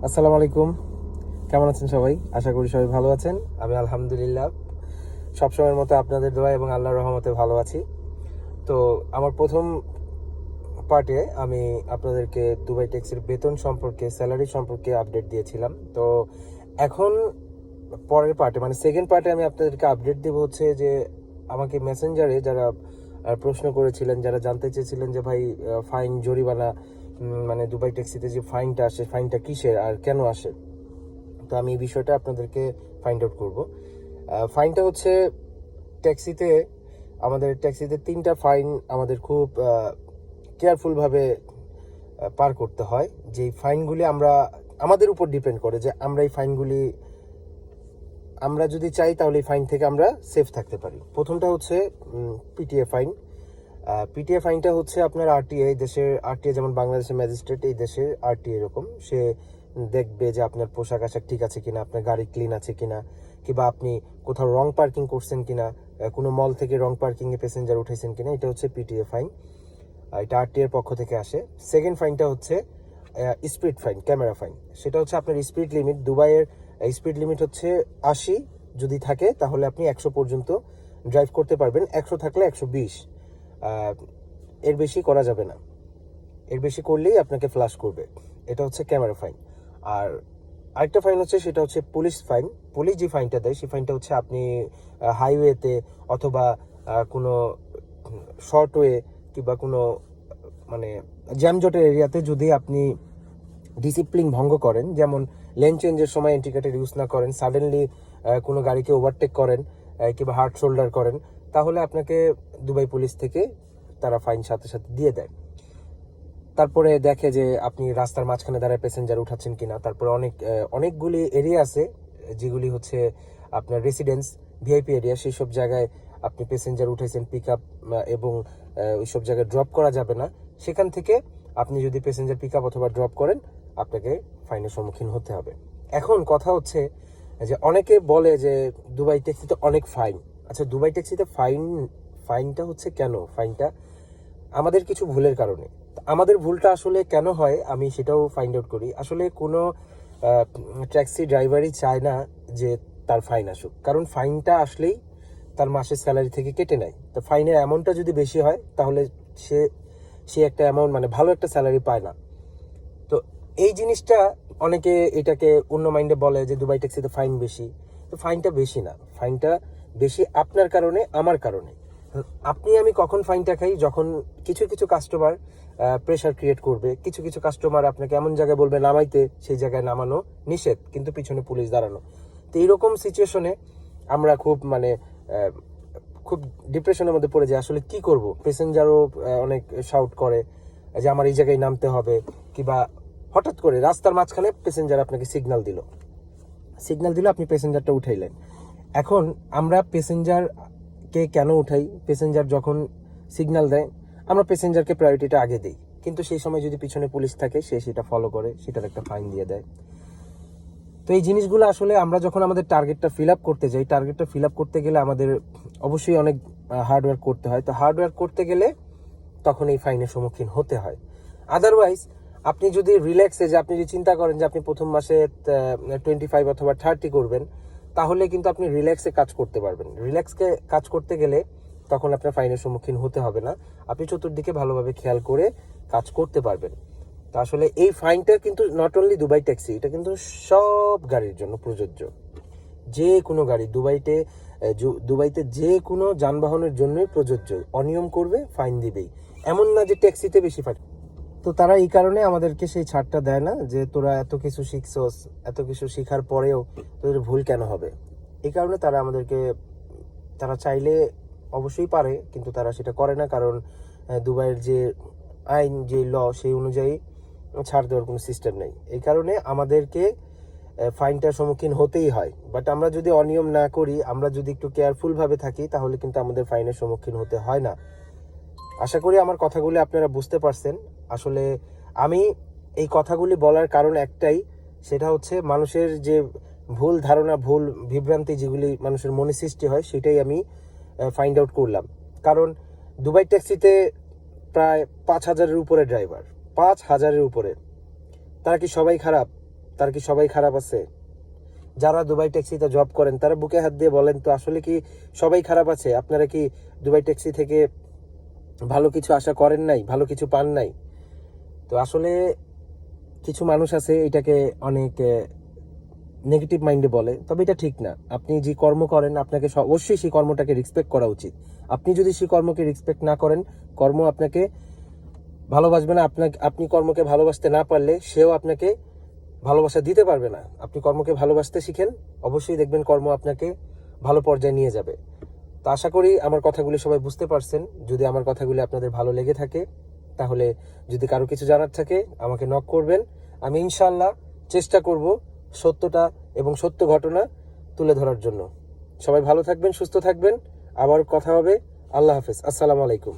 আসসালামু আলাইকুম। কেমন আছেন সবাই? আশা করি সবাই ভালো আছেন। আমি আলহামদুলিল্লাহ সবসময়ের মতো আপনাদের দোয়া এবং আল্লাহর রহমতে ভালো আছি। তো আমার প্রথম পার্টে আমি আপনাদেরকে দুবাই ট্যাক্সির বেতন সম্পর্কে, স্যালারি সম্পর্কে আপডেট দিয়েছিলাম। তো এখন পরের পার্টে মানে সেকেন্ড পার্টে আমি আপনাদেরকে আপডেট দেবো হচ্ছে যে আমাকে মেসেঞ্জারে যারা প্রশ্ন করেছিলেন, যারা জানতে চেয়েছিলেন যে ভাই ফাইন জরিমানা মানে দুবাই ট্যাক্সিতে যে ফাইনটা আসে, ফাইনটা কিসের আর কেন আসে। তো আমি এই বিষয়টা আপনাদেরকে ফাইন্ড আউট করব। ফাইনটা হচ্ছে ট্যাক্সিতে আমাদের ট্যাক্সিতে 3টা ফাইন আমাদের খুব কেয়ারফুলভাবে পার করতে হয়। যেই ফাইনগুলি আমাদের উপর ডিপেন্ড করে যে আমরা এই ফাইনগুলি আমরা যদি চাই তাহলে এই ফাইন থেকে আমরা সেফ থাকতে পারি। প্রথমটা হচ্ছে পিটিএ ফাইন। পিটিএ ফাইনটা হচ্ছে আপনার আরটিএ, দেশের আরটিএ যেমন বাংলাদেশের ম্যাজিস্ট্রেট, এই দেশের আরটিএ এরকম। সে দেখবে যে আপনার পোশাক আশাক ঠিক আছে কিনা, আপনার গাড়ি ক্লিন আছে কিনা, কিংবা আপনি কোথাও রং পার্কিং করছেন কিনা, কোনো মল থেকে রং পার্কিংয়ে প্যাসেঞ্জার উঠেছেন কিনা, এটা হচ্ছে পিটিএ ফাইন। এটা আরটিএর পক্ষ থেকে আসে। সেকেন্ড ফাইনটা হচ্ছে স্পিড ফাইন, ক্যামেরা ফাইন। সেটা হচ্ছে আপনার স্পিড লিমিট। দুবাইয়ের স্পিড লিমিট হচ্ছে 80 যদি থাকে তাহলে আপনি 100 পর্যন্ত ড্রাইভ করতে পারবেন। 100 থাকলে 120, এর বেশি করা যাবে না। এর বেশি করলেই আপনাকে ফ্লাশ করবে। এটা হচ্ছে ক্যামেরা ফাইন। আর আরেকটা ফাইন হচ্ছে, সেটা হচ্ছে পুলিশ ফাইন। পুলিশ যে ফাইনটা দেয় সেই ফাইনটা হচ্ছে আপনি হাইওয়েতে অথবা কোনো শর্টওয়ে কিংবা কোনো মানে জ্যামজটের এরিয়াতে যদি আপনি ডিসিপ্লিন ভঙ্গ করেন, যেমন লেন চেঞ্জের সময় ইন্ডিকেটর ইউজ না করেন, সাডেনলি কোনো গাড়িকে ওভারটেক করেন কিংবা হার্ড শোল্ডার করেন, তাহলে আপনাকে দুবাই পুলিশ থেকে তারা ফাইন সাথে সাথে দিয়ে দেয়। তারপরে দেখে যে আপনি রাস্তার মাঝখানে দাঁড়ায় প্যাসেঞ্জার উঠাচ্ছেন কিনা। তারপরে অনেকগুলি এরিয়া আছে যেগুলি হচ্ছে আপনার রেসিডেন্স, ভিআইপি এরিয়া। সেই সব জায়গায় আপনি প্যাসেঞ্জার উঠেছেন, পিক আপ এবং ওইসব জায়গায় ড্রপ করা যাবে না। সেখান থেকে আপনি যদি প্যাসেঞ্জার পিক আপ অথবা ড্রপ করেন আপনাকে ফাইনের সম্মুখীন হতে হবে। এখন কথা হচ্ছে যে অনেকে বলে যে দুবাই ট্যাক্সিতে অনেক ফাইন। আচ্ছা, দুবাই ট্যাক্সিতে ফাইনটা হচ্ছে কেন? ফাইনটা আমাদের কিছু ভুলের কারণে। আমাদের ভুলটা আসলে কেন হয় আমি সেটাও ফাইন্ড আউট করি। আসলে কোনো ট্যাক্সি ড্রাইভারই চায় না যে তার ফাইন আসুক, কারণ ফাইনটা আসলেই তার মাসের স্যালারি থেকে কেটে নেয়। তো ফাইনের অ্যামাউন্টটা যদি বেশি হয় তাহলে সে সে একটা অ্যামাউন্ট মানে ভালো একটা স্যালারি পায় না। তো এই জিনিসটা অনেকে এটাকে অন্য মাইন্ডে বলে যে দুবাই ট্যাক্সিতে ফাইন বেশি। তো ফাইনটা বেশি না, ফাইনটা বেশি আপনার কারণে, আমার কারণে। আপনি আমি কখন ফাইনটা খাই? যখন কিছু কিছু কাস্টমার প্রেশার ক্রিয়েট করবে, কিছু কিছু কাস্টমার আপনাকে এমন জায়গায় বলবে নামাইতে, সেই জায়গায় নামানো নিষেধ কিন্তু পিছনে পুলিশ দাঁড়ানো। তো এইরকম সিচুয়েশনে আমরা খুব ডিপ্রেশনের মধ্যে পড়ে যাই। আসলে কি করব? প্যাসেঞ্জারও অনেক শাউট করে যে আমার এই জায়গায় নামতে হবে, কিংবা হঠাৎ করে রাস্তার মাঝখানে প্যাসেঞ্জার আপনাকে সিগন্যাল দিল, আপনি প্যাসেঞ্জারটা উঠাইলেন। এখন আমরা প্যাসেঞ্জারকে কেন উঠাই? প্যাসেঞ্জার যখন সিগন্যাল দেয় আমরা প্যাসেঞ্জারকে প্রায়োরিটিটা আগে দিই, কিন্তু সেই সময় যদি পিছনে পুলিশ থাকে সে সেটা ফলো করে, সেটার একটা ফাইন দিয়ে দেয়। তো এই জিনিসগুলো আসলে আমরা যখন আমাদের টার্গেটটা ফিল আপ করতে যাই, টার্গেটটা ফিল আপ করতে গেলে আমাদের অবশ্যই অনেক হার্ডওয়ার্ক করতে হয়। তো হার্ডওয়ার্ক করতে গেলে তখন এই ফাইনের সম্মুখীন হতে হয়। আদারওয়াইজ আপনি যদি রিল্যাক্সে, যে আপনি যদি চিন্তা করেন যে আপনি প্রথম মাসে 25 অথবা 30 করবেন, তাহলে কিন্তু আপনি রিল্যাক্সে কাজ করতে পারবেন। রিল্যাক্সকে কাজ করতে গেলে তখন আপনার ফাইনের সম্মুখীন হতে হবে না। আপনি চতুর্দিকে ভালোভাবে খেয়াল করে কাজ করতে পারবেন। তা আসলে এই ফাইনটা কিন্তু নট অনলি দুবাই ট্যাক্সি, এটা কিন্তু সব গাড়ির জন্য প্রযোজ্য। যে কোনো গাড়ি দুবাইতে যে কোনো যানবাহনের জন্যই প্রযোজ্য। অনিয়ম করবে ফাইন দিবেই, এমন না যে ট্যাক্সিতে বেশি ফাইন। তো তারা এই কারণে আমাদেরকে সেই ছাড়টা দেয় না যে তোরা এত কিছু শিখছস, এত কিছু শিখার পরেও তোদের ভুল কেন হবে। এই কারণে তারা চাইলে অবশ্যই পারে, কিন্তু তারা সেটা করে না, কারণ দুবাইয়ের যে আইন, যে ল, সেই অনুযায়ী ছাড় দেওয়ার কোনো সিস্টেম নেই। এই কারণে আমাদেরকে ফাইনটার সম্মুখীন হতেই হয়। বাট আমরা যদি অনিয়ম না করি, আমরা যদি একটু কেয়ারফুলভাবে থাকি, তাহলে কিন্তু আমাদের ফাইনের সম্মুখীন হতে হয় না। আশা করি আমার কথাগুলি আপনারা বুঝতে পারছেন। আসলে আমি এই কথাগুলি বলার কারণ একটাই, সেটা হচ্ছে মানুষের যে ভুল ধারণা, ভুল বিভ্রান্তি যেগুলি মানুষের মনে সৃষ্টি হয়, সেটাই আমি ফাইন্ড আউট করলাম। কারণ দুবাই ট্যাক্সিতে প্রায় 5,000-এর উপরে ড্রাইভার, 5,000-এর উপরে। তারা কি সবাই খারাপ? তার কি সবাই খারাপ আছে? যারা দুবাই ট্যাক্সিতে জব করেন তারা বুকে হাত দিয়ে বলেন তো, আসলে কি সবাই খারাপ আছে? আপনারা কি দুবাই ট্যাক্সি থেকে ভালো কিছু আশা করেন নাই, ভালো কিছু পান নাই? তো আসলে কিছু মানুষ আছে এটাকে অনেক নেগেটিভ মাইন্ডে বলে, তবে এটা ঠিক না। আপনি যে কর্ম করেন আপনাকে অবশ্যই সেই কর্মটাকে রেসপেক্ট করা উচিত। আপনি যদি সেই কর্মকে রেসপেক্ট না করেন, কর্ম আপনাকে ভালোবাসবে না। আপনি কর্মকে ভালোবাসতে না পারলে সেও আপনাকে ভালোবাসা দিতে পারবে না। আপনি কর্মকে ভালোবাসতে শিখেন, অবশ্যই দেখবেন কর্ম আপনাকে ভালো পর্যায়ে নিয়ে যাবে। তো আশা করি আমার কথাগুলি সবাই বুঝতে পারছেন। যদি আমার কথাগুলি আপনাদের ভালো লেগে থাকে, তাহলে যদি কারো কিছু জানার থাকে আমাকে নক করবেন। আমি ইনশাআল্লাহ চেষ্টা করব সত্যটা এবং সত্য ঘটনা তুলে ধরার জন্য। সবাই ভালো থাকবেন, সুস্থ থাকবেন। আবার কথা হবে। আল্লাহ হাফেজ। আসসালামু আলাইকুম।